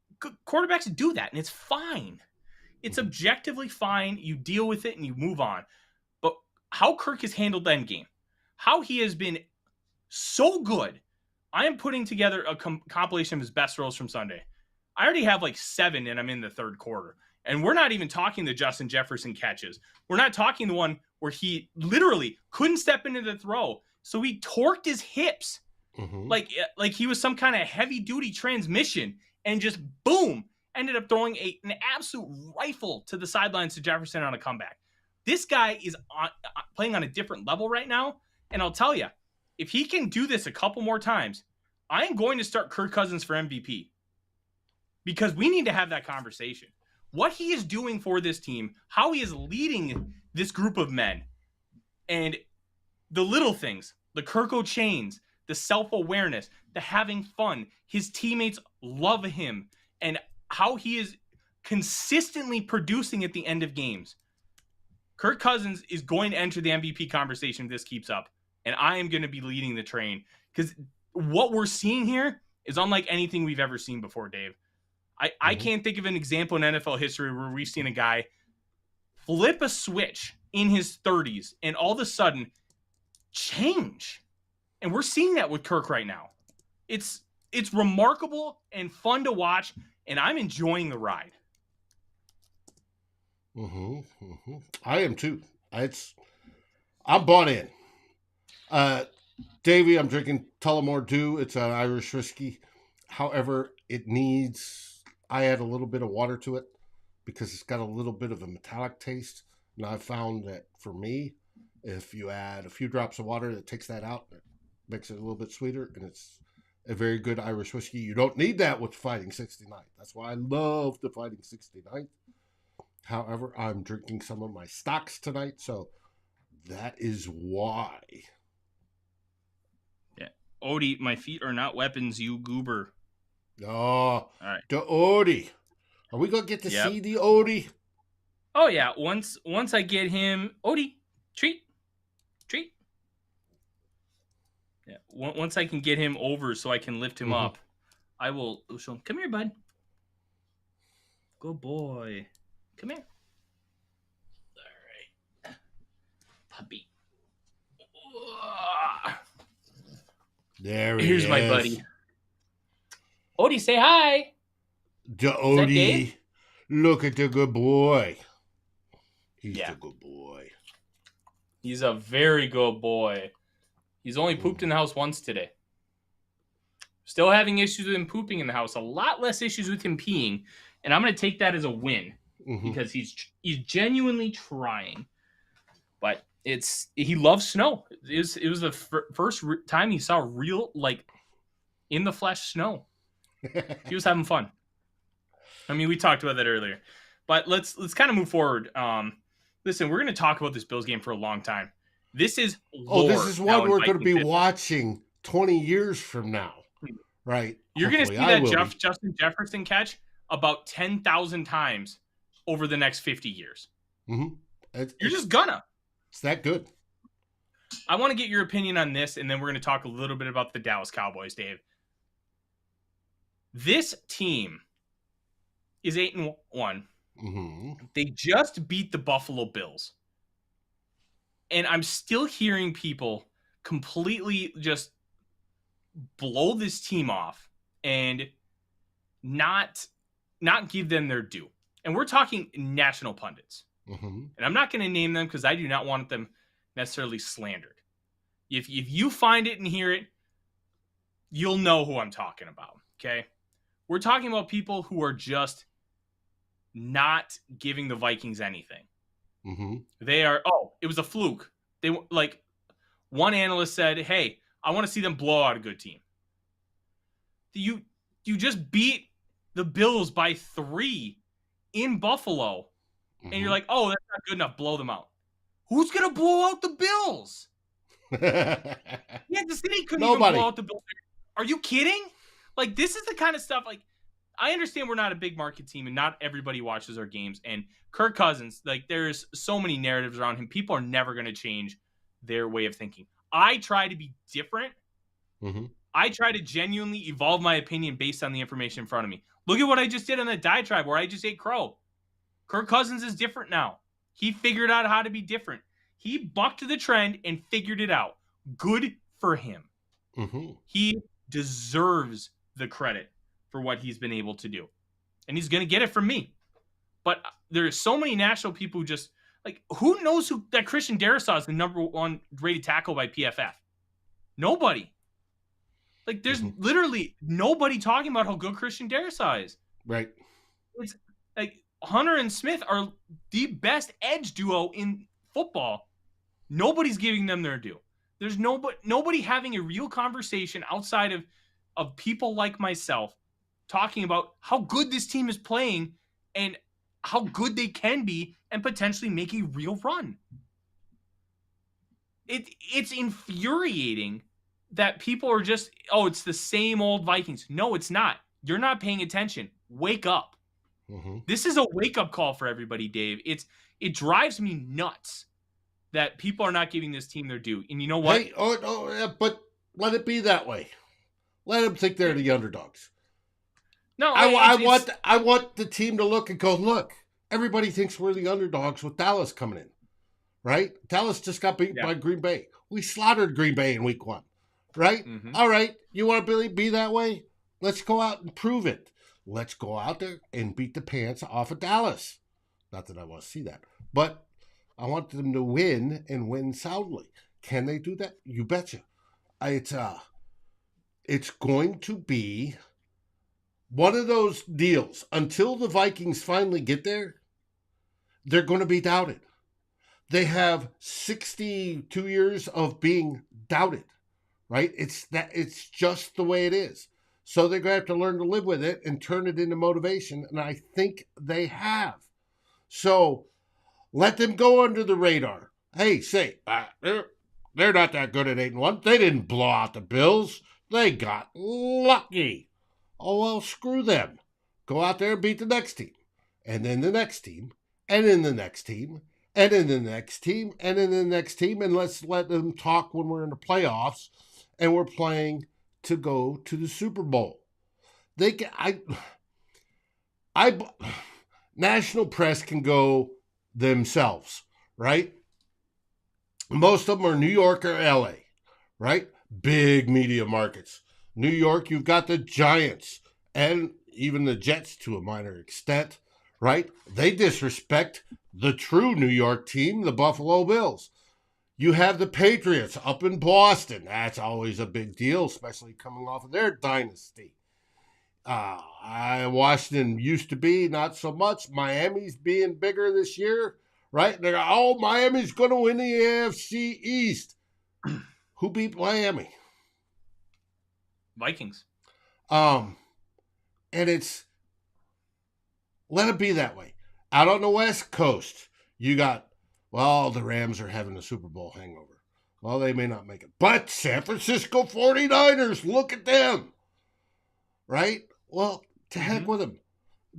quarterbacks do that, and it's fine. It's objectively fine. You deal with it, and you move on. But how Kirk has handled the end game, how he has been so good. I am putting together a compilation of his best throws from Sunday. I already have like 7, and I'm in the third quarter. And we're not even talking the Justin Jefferson catches. We're not talking the one where he literally couldn't step into the throw. So he torqued his hips like he was some kind of heavy-duty transmission and just, boom, ended up throwing an absolute rifle to the sidelines to Jefferson on a comeback. This guy is playing on a different level right now. And I'll tell you, if he can do this a couple more times, I am going to start Kirk Cousins for MVP. Because we need to have that conversation. What he is doing for this team, how he is leading this group of men, and the little things, the Kirko Chains, the self-awareness, the having fun, his teammates love him, and how he is consistently producing at the end of games. Kirk Cousins is going to enter the MVP conversation if this keeps up, and I am going to be leading the train, because what we're seeing here is unlike anything we've ever seen before, Dave. I can't think of an example in NFL history where we've seen a guy flip a switch in his 30s and all of a sudden change. And we're seeing that with Kirk right now. It's remarkable and fun to watch, and I'm enjoying the ride. I am too. I'm bought in. Davey, I'm drinking Tullamore Dew. It's an Irish whiskey. However, I add a little bit of water to it because it's got a little bit of a metallic taste. And I've found that for me, if you add a few drops of water, that takes that out. It makes it a little bit sweeter, and it's a very good Irish whiskey. You don't need that with Fighting 69. That's why I love the Fighting 69. However, I'm drinking some of my stocks tonight, so that is why. Yeah. Odie, my feet are not weapons, you goober. Oh, all right. The Odie. Are we going to get to see the Odie? Oh, yeah. Once I get him, Odie, treat. Yeah. Once I can get him over so I can lift him up, I will show him. Come here, bud. Good boy. Come here. All right. Puppy. There he is. Here's my buddy. Odie, say hi. The Odie. Look at the good boy. He's a good boy. He's a very good boy. He's only pooped in the house once today. Still having issues with him pooping in the house. A lot less issues with him peeing. And I'm going to take that as a win. Because he's genuinely trying. But he loves snow. It was the first time he saw real, like, in the flesh snow. He was having fun. I mean, we talked about that earlier, but let's kind of move forward. Listen, we're going to talk about this Bills game for a long time. This is this is one we're going to be watching 20 years from now, right? You're going to see that Justin Jefferson catch about 10,000 times over the next 50 years. Mm-hmm. You're just gonna. It's that good. I want to get your opinion on this, and then we're going to talk a little bit about the Dallas Cowboys, Dave. This team is 8-1. Mm-hmm. They just beat the Buffalo Bills. And I'm still hearing people completely just blow this team off and not give them their due. And we're talking national pundits. Mm-hmm. And I'm not going to name them because I do not want them necessarily slandered. If you find it and hear it, you'll know who I'm talking about, okay? We're talking about people who are just not giving the Vikings anything. Mm-hmm. They are, it was a fluke. They, like, one analyst said, hey, I want to see them blow out a good team. You just beat the Bills by 3 in Buffalo, and you're like, oh, that's not good enough. Blow them out. Who's going to blow out the Bills? Kansas City couldn't even blow out the Bills. Are you kidding? Like, this is the kind of stuff, like, I understand we're not a big market team and not everybody watches our games. And Kirk Cousins, like, there's so many narratives around him. People are never going to change their way of thinking. I try to be different. Mm-hmm. I try to genuinely evolve my opinion based on the information in front of me. Look at what I just did on the diatribe where I just ate crow. Kirk Cousins is different now. He figured out how to be different. He bucked the trend and figured it out. Good for him. Mm-hmm. He deserves the credit for what he's been able to do. And he's going to get it from me. But there's so many national people who just, like, who knows that Christian Darrisaw is the number 1 rated tackle by PFF? Nobody. Like, there's literally nobody talking about how good Christian Darrisaw is. Right. It's like Hunter and Smith are the best edge duo in football. Nobody's giving them their due. There's nobody having a real conversation outside of people like myself talking about how good this team is playing and how good they can be and potentially make a real run. It's infuriating that people are just, it's the same old Vikings. No, it's not. You're not paying attention. Wake up. Mm-hmm. This is a wake-up call for everybody, Dave. It drives me nuts that people are not giving this team their due. And you know what? Hey, but let it be that way. Let them think they're the underdogs. No, I want the team to look and go, look, everybody thinks we're the underdogs with Dallas coming in, right? Dallas just got beat by Green Bay. We slaughtered Green Bay in week 1, right? Mm-hmm. All right, you want to really be that way? Let's go out and prove it. Let's go out there and beat the pants off of Dallas. Not that I want to see that, but I want them to win and win soundly. Can they do that? You betcha. It's going to be one of those deals. Until the Vikings finally get there, they're going to be doubted. They have 62 years of being doubted, right? It's just the way it is. So they're going to have to learn to live with it and turn it into motivation, and I think they have. So let them go under the radar. Hey, they're not that good at 8-1. They didn't blow out the Bills. They got lucky. Oh, well, screw them. Go out there and beat the next team. And then the next team. And then the next team. And then the next team. And then the next team. And let's let them talk when we're in the playoffs and we're playing to go to the Super Bowl. National press can go themselves, right? Most of them are New York or LA, right? Big media markets. New York, you've got the Giants and even the Jets to a minor extent, right? They disrespect the true New York team, the Buffalo Bills. You have the Patriots up in Boston. That's always a big deal, especially coming off of their dynasty. Washington used to be, not so much. Miami's being bigger this year, right? They go, oh, Miami's going to win the AFC East. Who beat Miami? Vikings. And it's, let it be that way. Out on the West Coast, you got, well, the Rams are having a Super Bowl hangover. Well, they may not make it. But San Francisco 49ers, look at them. Right? Well, to heck with them.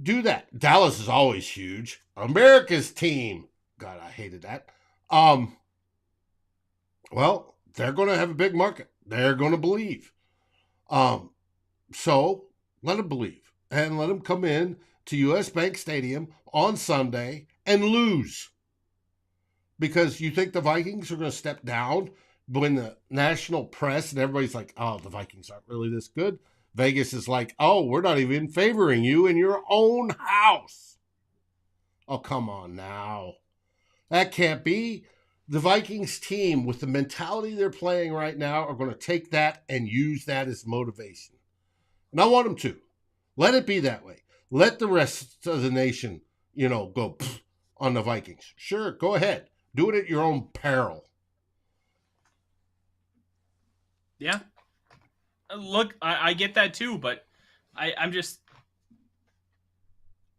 Do that. Dallas is always huge. America's team. God, I hated that. Well, they're going to have a big market. They're going to believe. So let them believe. And let them come in to U.S. Bank Stadium on Sunday and lose. Because you think the Vikings are going to step down when the national press and everybody's like, oh, the Vikings aren't really this good. Vegas is like, oh, we're not even favoring you in your own house. Oh, come on now. That can't be. The Vikings team, with the mentality they're playing right now, are going to take that and use that as motivation. And I want them to. Let it be that way. Let the rest of the nation, go on the Vikings. Sure, go ahead. Do it at your own peril. Yeah. Look, I get that too, but I'm just...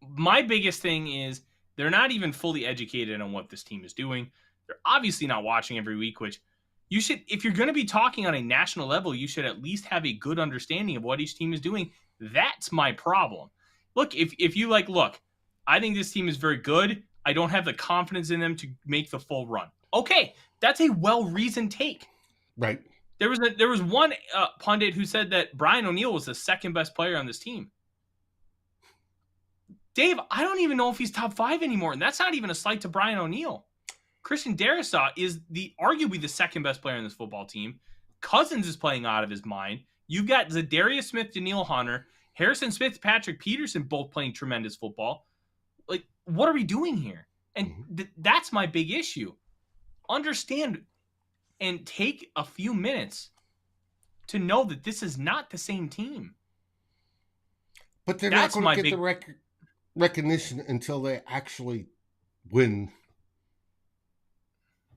My biggest thing is they're not even fully educated on what this team is doing. They're obviously not watching every week, which you should, if you're going to be talking on a national level, you should at least have a good understanding of what each team is doing. That's my problem. Look, if you look, I think this team is very good. I don't have the confidence in them to make the full run. Okay, that's a well-reasoned take. Right. There was one pundit who said that Brian O'Neill was the second best player on this team. Dave, I don't even know if he's top 5 anymore, and that's not even a slight to Brian O'Neill. Christian Darrisaw is arguably the second best player on this football team. Cousins is playing out of his mind. You've got Zadarius Smith, Daniil Hunter, Harrison Smith, Patrick Peterson both playing tremendous football. Like, what are we doing here? And that's my big issue. Understand and take a few minutes to know that this is not the same team. But they're not going to get the recognition until they actually win,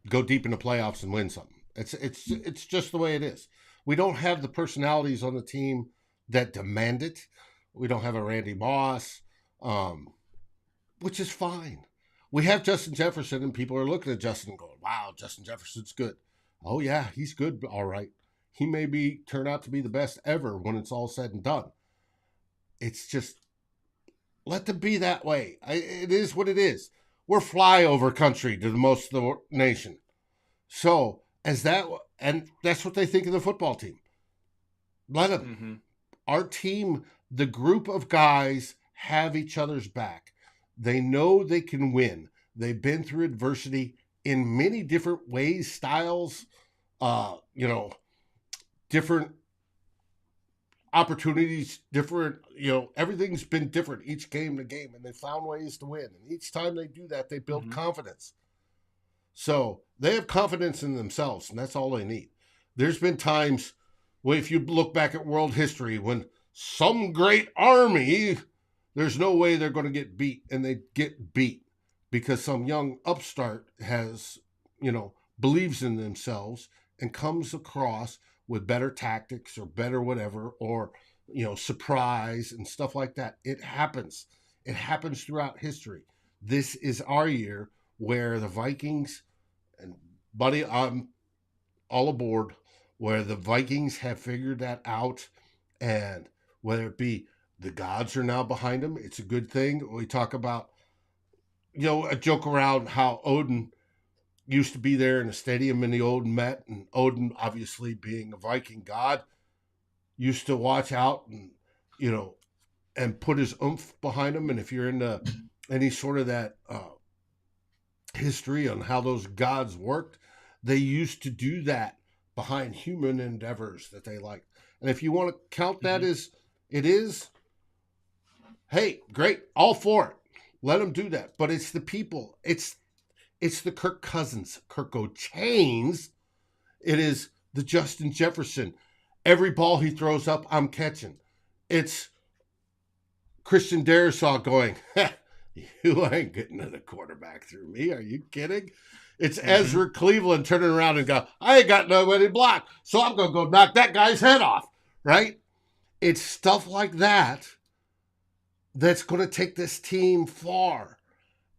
go deep in the playoffs and win something. It's just the way it is. We don't have the personalities on the team that demand it. We don't have a Randy Moss, which is fine. We have Justin Jefferson, and people are looking at Justin and going, wow, Justin Jefferson's good. Oh, yeah, he's good. All right. He may turn out to be the best ever when it's all said and done. It's just, let them be that way. It is what it is. We're flyover country to the most of the nation. So, and that's what they think of the football team. Let them. Mm-hmm. Our team, the group of guys, have each other's back. They know they can win. They've been through adversity in many different ways, styles, different opportunities, different, everything's been different each game to game, and they found ways to win. And each time they do that, they build confidence. So they have confidence in themselves, and that's all they need. There's been times, well, if you look back at world history, when some great army, there's no way they're going to get beat, and they get beat because some young upstart has, believes in themselves and comes across with better tactics or better whatever, or, surprise and stuff like that. It happens. It happens throughout history. This is our year where the Vikings, and buddy, I'm all aboard, where the Vikings have figured that out, and whether it be the gods are now behind them, it's a good thing. We talk about, a joke around how Odin used to be there in a stadium in the old Met, and Odin, obviously being a Viking god, used to watch out and, and put his oomph behind him. And if you're into any sort of that history on how those gods worked, they used to do that behind human endeavors that they liked. And if you want to count that as it is, hey, great, all for it. Let them do that. But it's the people. It's the Kirk Cousins, Kirko Chains. It is the Justin Jefferson. Every ball he throws up, I'm catching. It's Christian Darrisaw going, You ain't getting to the quarterback through me. Are you kidding? It's Mm-hmm. Ezra Cleveland turning around and go, I ain't got nobody blocked, so I'm going to go knock that guy's head off, right? It's stuff like that that's going to take this team far.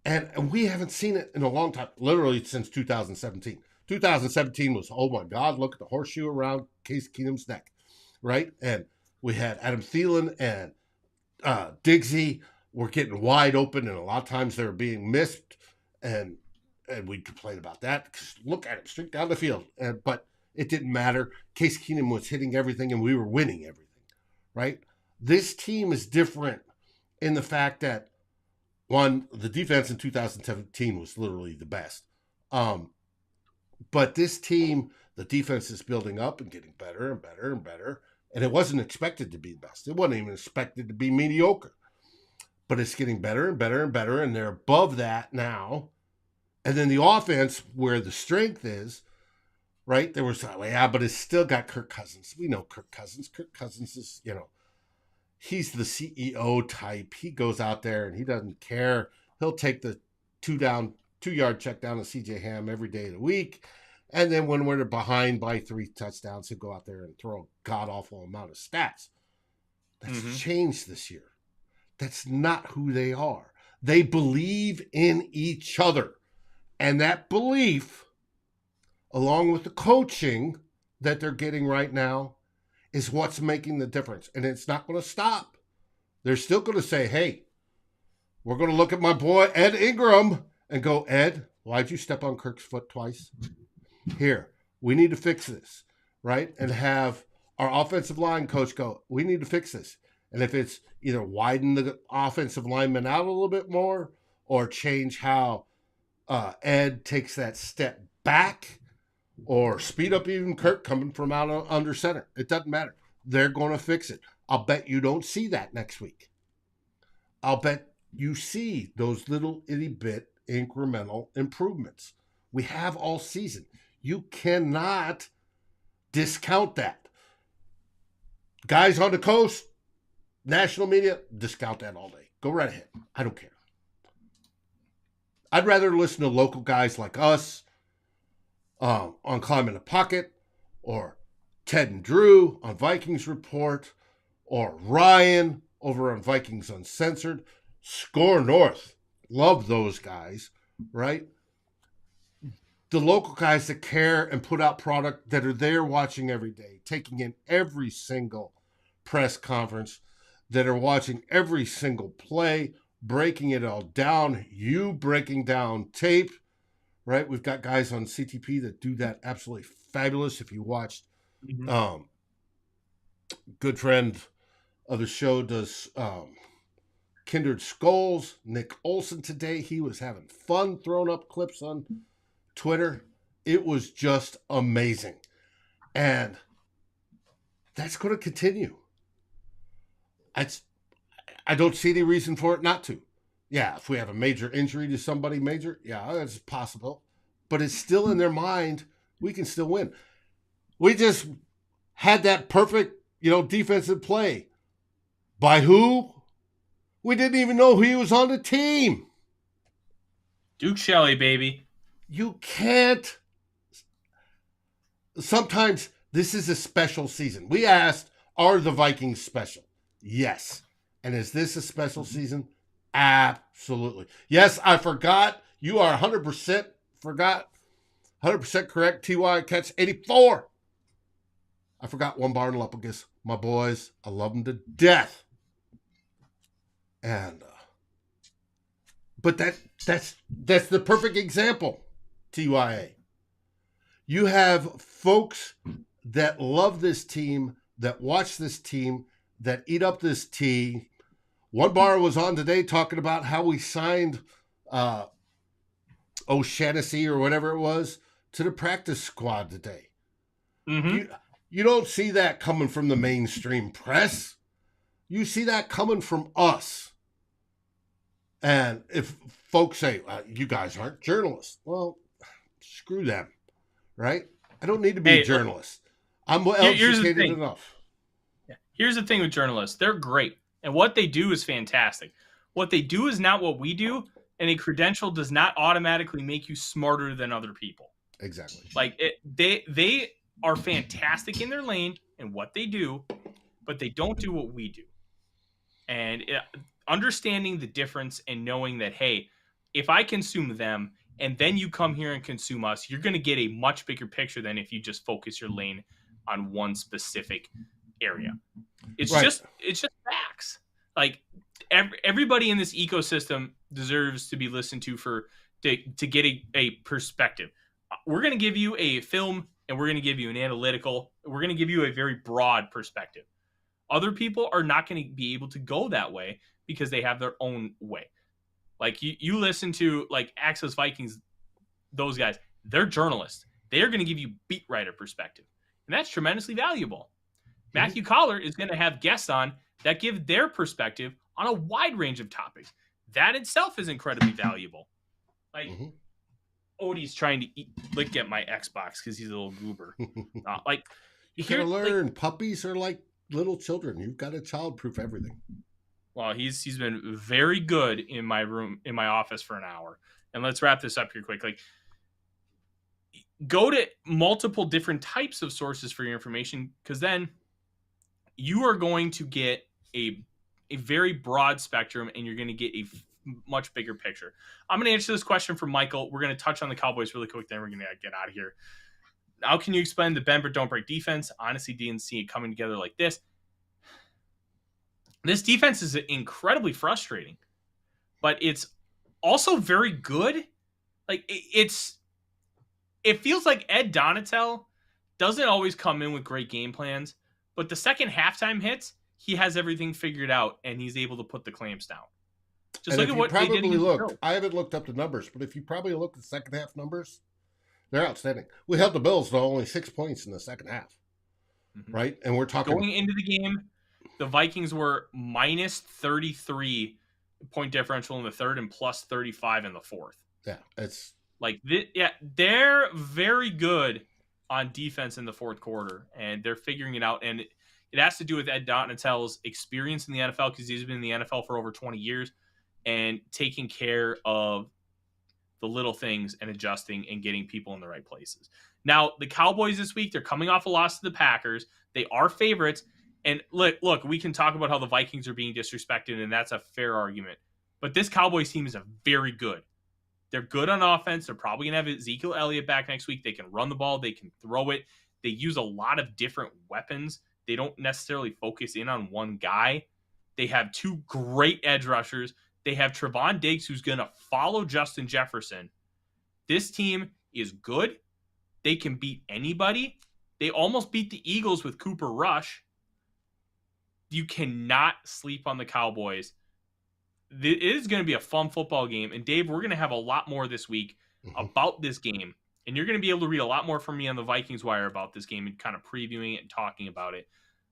And we haven't seen it in a long time, literally since 2017. 2017 was, oh my God, look at the horseshoe around Case Keenum's neck, right? And we had Adam Thielen and Diggsy were getting wide open, and a lot of times they were being missed, and we complain about that. Look at it, straight down the field. But it didn't matter. Case Keenum was hitting everything, and we were winning everything, right? This team is different in the fact that, one, the defense in 2017 was literally the best. But this team, the defense is building up and getting better and better and better. And it wasn't expected to be the best. It wasn't even expected to be mediocre. But it's getting better and better and better, and they're above that now. And then the offense, where the strength is, right, there was, but it's still got Kirk Cousins. We know Kirk Cousins. Kirk Cousins is, he's the CEO type. He goes out there and he doesn't care. He'll take the 2-yard check down to C.J. Ham every day of the week. And then when we're behind by 3 touchdowns, he'll go out there and throw a god-awful amount of stats. That's changed this year. That's not who they are. They believe in each other. And that belief, along with the coaching that they're getting right now, is what's making the difference. And it's not going to stop. They're still going to say, hey, we're going to look at my boy Ed Ingram and go, Ed, why'd you step on Kirk's foot twice? Here, we need to fix this, right? And have our offensive line coach go, we need to fix this. And if it's either widen the offensive lineman out a little bit more or change how Ed takes that step back or speed up even Kirk coming from out under center. It doesn't matter. They're going to fix it. I'll bet you don't see that next week. I'll bet you see those little itty bit incremental improvements. We have all season. You cannot discount that. Guys on the coast, national media, discount that all day. Go right ahead. I don't care. I'd rather listen to local guys like us on Climb in the Pocket, or Ted and Drew on Vikings Report, or Ryan over on Vikings Uncensored. Score North. Love those guys, right? The local guys that care and put out product, that are there watching every day, taking in every single press conference, that are watching every single play, breaking it all down, you breaking down tape, right? We've got guys on CTP that do that absolutely fabulous. If you watched, good friend of the show does Kindred Skulls, Nick Olson today. He was having fun throwing up clips on Twitter. It was just amazing. And that's going to continue. I don't see any reason for it not to. Yeah, if we have a major injury to somebody major, yeah, that's possible. But it's still in their mind, we can still win. We just had that perfect, defensive play. By who? We didn't even know he was on the team. Duke Shelley, baby. You can't. Sometimes this is a special season. We asked, are the Vikings special? Yes. And is this a special season? Absolutely. Yes, I forgot. You are 100% forgot. 100% correct. TY catch 84. I forgot one bar in Lupagus. My boys, I love them to death. And but that's the perfect example, TYA. You have folks that love this team, that watch this team, that eat up this tea. One bar was on today talking about how we signed O'Shaughnessy or whatever it was to the practice squad today. Mm-hmm. You don't see that coming from the mainstream press. You see that coming from us. And if folks say, you guys aren't journalists, well, screw them, right? I don't need to be a journalist. I'm well educated enough. Here's the thing with journalists. They're great. And what they do is fantastic. What they do is not what we do, and a credential does not automatically make you smarter than other people. Exactly. Like they are fantastic in their lane and what they do, but they don't do what we do. And understanding the difference and knowing that, hey, if I consume them and then you come here and consume us, you're going to get a much bigger picture than if you just focus your lane on one specific area. It's Right. just facts. Like everybody in this ecosystem deserves to be listened to get a perspective. We're going to give you a film and we're going to give you an analytical. We're going to give you a very broad perspective. Other people are not going to be able to go that way because they have their own way. Like you listen to like Access Vikings, those guys, they're journalists. They're going to give you beat writer perspective. And that's tremendously valuable. Matthew Collar is going to have guests on that give their perspective on a wide range of topics. That itself is incredibly valuable. Like Odie's trying to lick at my Xbox because he's a little goober. You gotta learn. Puppies are like little children. You've got to childproof everything. Well, he's been very good in my room, in my office for an hour. And let's wrap this up here quick. Like, go to multiple different types of sources for your information, because then you are going to get a very broad spectrum and you're going to get a much bigger picture. I'm going to answer this question from Michael. We're going to touch on the Cowboys really quick, then we're going to get out of here. How can you explain the bend but don't break defense? Honestly, didn't see it coming together like this. This defense is incredibly frustrating, but it's also very good. Like it feels like Ed Donatel doesn't always come in with great game plans, but the second halftime hits, he has everything figured out and he's able to put the clamps down. Just look at what they did. I haven't looked up the numbers, but if you probably look at the second half numbers, they're outstanding. We held the Bills to only 6 points in the second half, right? And we're talking going into the game. The Vikings were minus 33 point differential in the third and plus 35 in the fourth. Yeah, it's like they're very good on defense in the fourth quarter, and they're figuring it out. And it has to do with Ed Donatel's experience in the NFL, because he's been in the NFL for over 20 years and taking care of the little things and adjusting and getting people in the right places. Now, the Cowboys this week, they're coming off a loss to the Packers. They are favorites. And look, we can talk about how the Vikings are being disrespected, and that's a fair argument. But this Cowboys team is very good. They're good on offense. They're probably going to have Ezekiel Elliott back next week. They can run the ball. They can throw it. They use a lot of different weapons. They don't necessarily focus in on one guy. They have two great edge rushers. They have Trevon Diggs, who's going to follow Justin Jefferson. This team is good. They can beat anybody. They almost beat the Eagles with Cooper Rush. You cannot sleep on the Cowboys. It is going to be a fun football game. And Dave, we're going to have a lot more this week about this game. And you're going to be able to read a lot more from me on the Vikings Wire about this game and kind of previewing it and talking about it.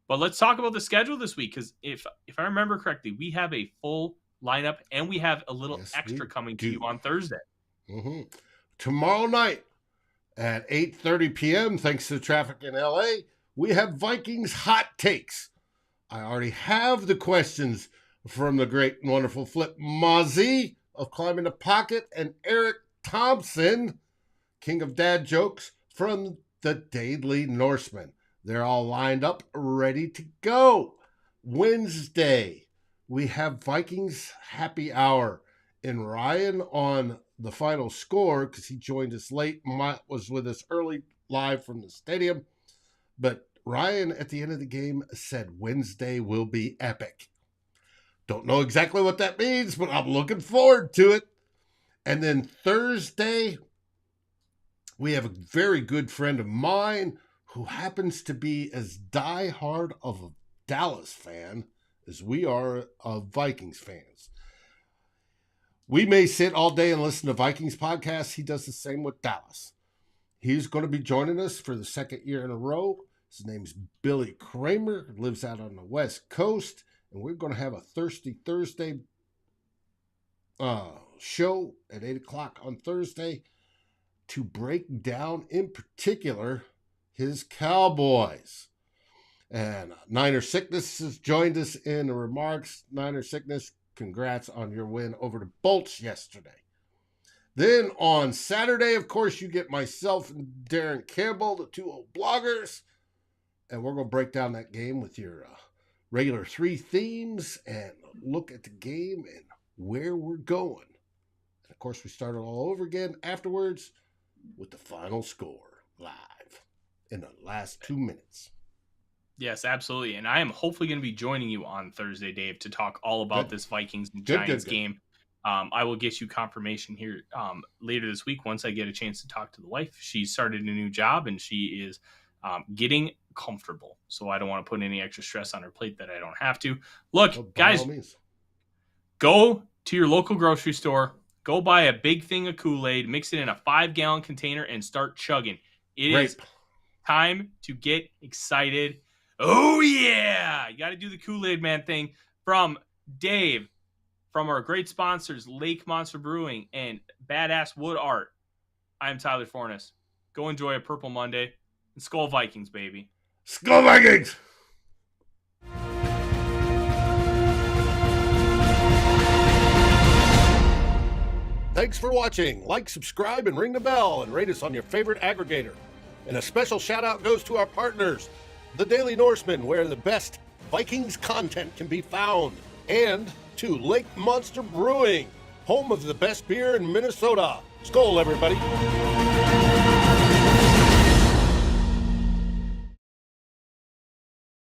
But let's talk about the schedule this week, because if I remember correctly, we have a full lineup and we have a little extra coming to you on Thursday. Tomorrow night at 8:30 p.m., thanks to the traffic in L.A., we have Vikings Hot Takes. I already have the questions from the great and wonderful Flip Mozzie of Climbing the Pocket and Eric Thompson, king of dad jokes, from the Daily Norseman. They're all lined up, ready to go. Wednesday, we have Vikings Happy Hour. And Ryan on the final score, because he joined us late, was with us early live from the stadium. But Ryan, at the end of the game, said Wednesday will be epic. Don't know exactly what that means, but I'm looking forward to it. And then Thursday, we have a very good friend of mine who happens to be as diehard of a Dallas fan as we are of Vikings fans. We may sit all day and listen to Vikings podcasts. He does the same with Dallas. He's going to be joining us for the second year in a row. His name's Billy Kramer, lives out on the West Coast, and we're going to have a Thirsty Thursday show at 8 o'clock on Thursday to break down, in particular, his Cowboys. And Niner Sickness has joined us in the remarks. Niner Sickness, Congrats on your win over the Bolts yesterday. Then on Saturday, of course, you get myself and Darren Campbell, the two old bloggers, and we're going to break down that game with your regular 3 themes and look at the game and where we're going. And of course, we start it all over again afterwards with the final score live in the last 2 minutes. Yes, absolutely. And I am hopefully going to be joining you on Thursday, Dave, to talk all about this Vikings and Giants game. I will get you confirmation here later this week once I get a chance to talk to the wife. She started a new job and she is getting comfortable. So I don't want to put any extra stress on her plate that I don't have to. Look, guys, go to your local grocery store. Go buy a big thing of Kool-Aid, mix it in a 5-gallon container, and start chugging. It is time to get excited. Oh, yeah. You got to do the Kool-Aid Man thing from Dave, from our great sponsors, Lake Monster Brewing and Badass Wood Art. I'm Tyler Fornes. Go enjoy a Purple Monday. And Skol Vikings, baby. Skol Vikings! Thanks for watching. Like, subscribe, and ring the bell, and rate us on your favorite aggregator. And a special shout-out goes to our partners, The Daily Norseman, where the best Vikings content can be found, and to Lake Monster Brewing, home of the best beer in Minnesota. Skol, everybody.